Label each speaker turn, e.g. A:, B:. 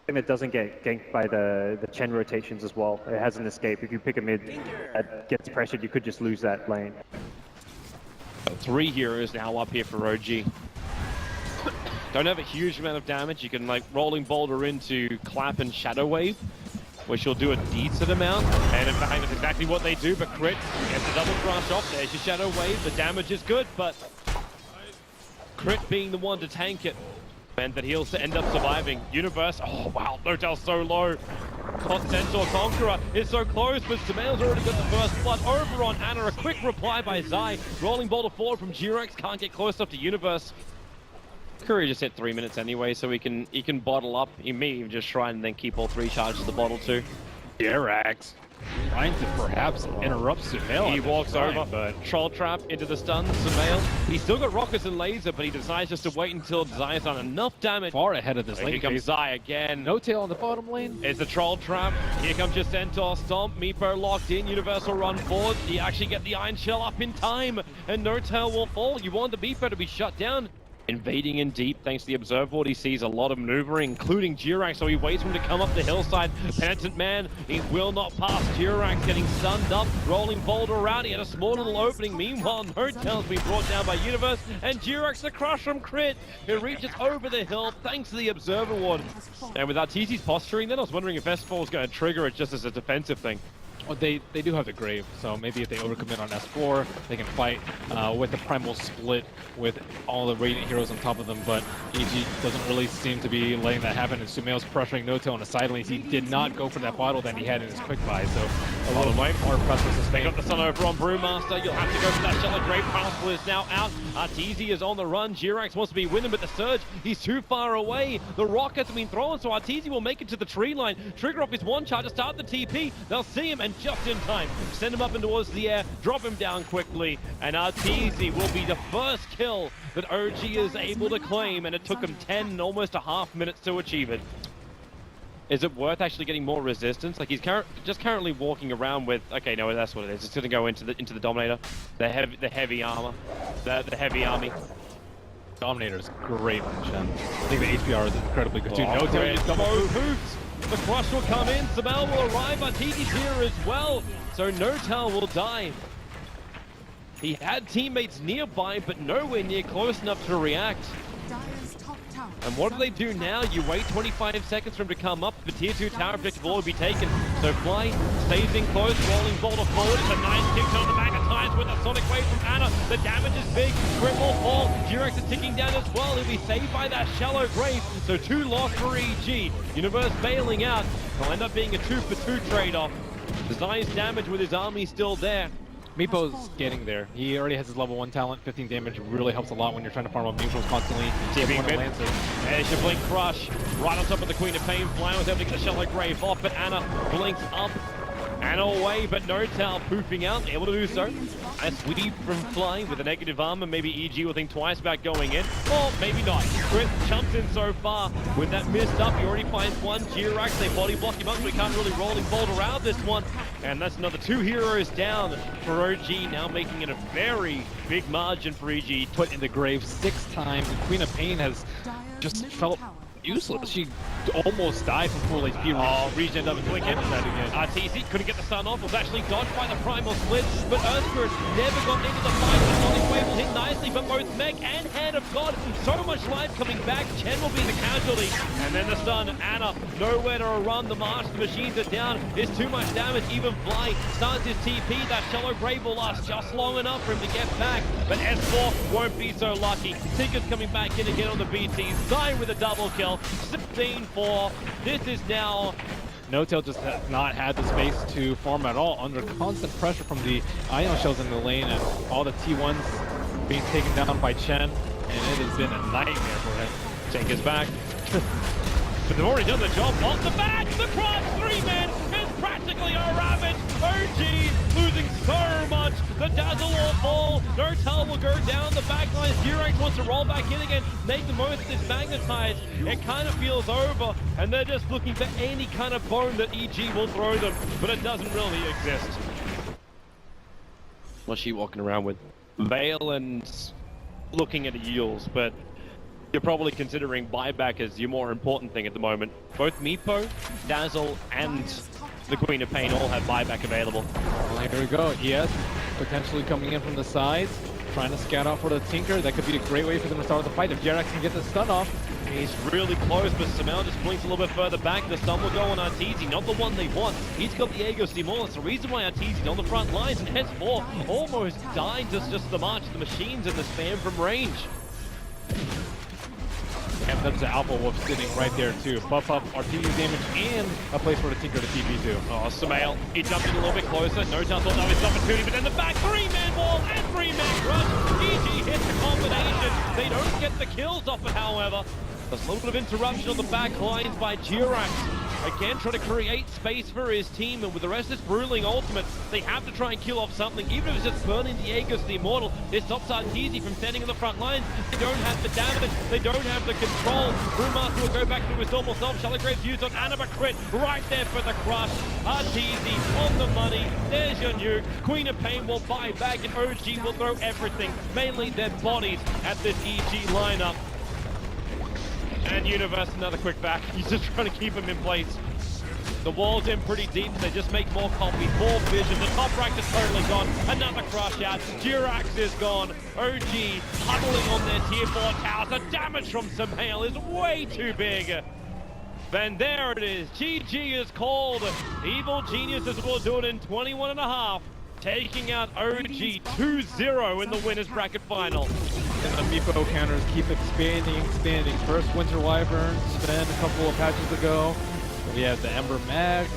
A: That doesn't get ganked by the Chen rotations as well. It has an escape. If you pick a mid that gets pressured, you could just lose that lane.
B: 3 heroes now up here for OG. Don't have a huge amount of damage. You can like Rolling Boulder into Clap and Shadow Wave, which will do a decent amount. And in fact, that's exactly what they do, but Crit gets the double crush off. There's your Shadow Wave. The damage is good, but Crit being the one to tank it meant that he'll end up surviving. Universe, oh wow, Notel's so low. Centaur Conqueror is so close, but Sumail's already got the first blood over on Ana. A quick reply by Zai. Rolling Boulder forward from G-Rex, can't get close enough to Universe. Courier just hit 3 minutes anyway, so he can bottle up. He may even just try and then keep all 3 charges of the bottle too.
C: Jirax trying to perhaps interrupt Sumail.
B: He walks over, but Troll Trap into the stun. Sumail, he's still got Rockets and Laser, but he decides just to wait until Zai's done enough damage.
C: Far ahead of this lane.
B: Here comes Zai again.
C: No tail on the bottom lane.
B: It's the Troll Trap. Here comes your Centaur Stomp. Meepo locked in. Universal run forward. You actually get the Iron Shell up in time, and No Tail will fall. You want the Meepo to be shut down. Invading in deep, thanks to the Observer Board, he sees a lot of maneuvering, including Jirax, so he waits for him to come up the hillside. Penitent Man, he will not pass. Jirax getting stunned up, rolling Boulder around. He had a small little opening. Meanwhile, No Tail's been brought down by Universe, and Jirax the crush from Crit, who reaches over the hill thanks to the Observer Ward. And with Arteezy's posturing, then I was wondering if S4 was going to trigger it just as a defensive thing.
C: Well, they do have the Grave, so maybe if they overcommit on S4, they can fight with the Primal Split with all the Radiant heroes on top of them, but EG doesn't really seem to be letting that happen, and Sumail's pressuring Notail on the side lanes. He did not go for that bottle that he had in his quick buy, so a little more pressure to
B: They got the Sun over on Brewmaster. You'll have to go for that Shallow Grave. Powerful is now out. Arteezy is on the run. Jirax wants to be winning, but the Surge, he's too far away. The Rockets have been thrown, so Arteezy will make it to the tree line. Trigger off his one charge to start the TP. They'll see him, and just in time, send him up and towards the air, drop him down quickly, and Arteezy will be the first kill that OG is able to claim, and it took him 10, almost a half minutes to achieve it. Is it worth actually getting more resistance? Like he's just currently walking around with, okay, no, that's what it is. It's going to go into the Dominator, the heavy armor, the heavy army.
C: Dominator is great on Chen. I think the HPR is incredibly good too.
B: Oh,
C: No Tail just double
B: poofs. The crush will come in, Sumail will arrive, Arteezy's here as well, so No Tail will die. He had teammates nearby, but nowhere near close enough to react. And what do they do now? You wait 25 seconds for him to come up. The tier 2 tower objective will be taken. So Fly stays in close, rolling Boulder forward. It's a nice kick on the magnetized with a sonic wave from Ana. The damage is big. Crit will fall. Jirax is ticking down as well. He'll be saved by that Shallow Grave. So 2 lost for EG. Universe bailing out. It'll end up being a 2-for-2 trade-off. Zai's damage with his army still there.
C: Meepo's getting there. He already has his level 1 talent. 15 damage really helps a lot when you're trying to farm up Meepo's constantly.
B: There's your Blink Crush. Right on top of the Queen of Pain. Flying was able to get the Shallow Grave off, but Ana blinks up and away, but No Tail poofing out, able to do so. A sweep from Fly with a negative armor. Maybe EG will think twice about going in, or maybe not. Crit jumps in so far. With that missed up, he already finds one. Jirax, they body block him up, so he can't really rolling Boulder out this one. And that's another 2 heroes down for OG, now making it a very big margin for EG.
C: Put in the grave 6 times, and Queen of Pain has just felt useless. She almost died from full HP.
B: Oh, regen doesn't blink in. Arteezy couldn't get the stun off, was actually dodged by the Primal Split, but Earthspirit never got into the fight. The Sonic Wave will hit nicely, but both Mech and Hand of God, so much life coming back. Chen will be the casualty, and then the stun. Ana, nowhere to run. The March, the machines are down. There's too much damage. Even Fly starts his TP. That Shallow Grave will last just long enough for him to get back, but S4 won't be so lucky. Tigger's coming back in again on the BT. Zai with a double kill. 16-4. This is now...
C: No Tail just has not had the space to farm at all, under constant pressure from the Ion Shells in the lane, and all the T1s being taken down by Chen, and it has been a nightmare for him.
B: Chen gets back. But they've already done the job off the back. The cross 3-man is practically a ravage. OG losing so much. The dazzle will fall. No Tail will go down the backline. Jirax wants to roll back in again. Make the most of this magnetized. It kind of feels over, and they're just looking for any kind of bone that EG will throw them, but it doesn't really exist. What's she walking around with? Veil and looking at Eels, but you're probably considering buyback as your more important thing at the moment. Both Meepo, Dazzle, and the Queen of Pain all have buyback available.
C: Well, here we go. ES potentially coming in from the sides, trying to scout out for the Tinker. That could be a great way for them to start the fight if Jerax can get the stun off.
B: He's really close, but Samel just blinks a little bit further back. The stun will go on Arteezy, not the one they want. He's got the Aegis Demol. That's the reason why Arteezy's on the front lines, and S4 almost died just the march of the machines and the spam from range.
C: And that's the Alpha Wolf sitting right there too. Buff up Arteezy damage and a place for the Tinker to TP to.
B: Oh, Samel, he jumped in a little bit closer. No chance thought that was his opportunity, but then the back three-man wall and three-man crush. GG hits the combination. They don't get the kills off it, however. There's a little bit of interruption on the back lines by Jirax. Again, trying to create space for his team, and with the rest of this Bruling ultimate, they have to try and kill off something, even if it's just burning the Aegis, the Immortal. This stops Arteezy from standing in the front lines. They don't have the damage, they don't have the control. Brewmaster will go back to his normal self. Shallow Graves used on Anima crit, right there for the crush. Arteezy on the money, there's your nuke. Queen of Pain will buy back, and OG will throw everything, mainly their bodies, at this EG lineup. And Universe, another quick back. He's just trying to keep him in place. The wall's in pretty deep. They just make more copies, more vision. The top rank is totally gone. Another crush out. Jirax is gone. OG huddling on their tier 4 towers. The damage from Samhail is way too big. And there it is. GG is called. Evil Geniuses will do it in 21.5. Taking out OG 2-0 in the winners bracket final.
C: And the Meepo counters keep expanding. First Winter Wyverns, then a couple of patches ago. We have the Ember Mag.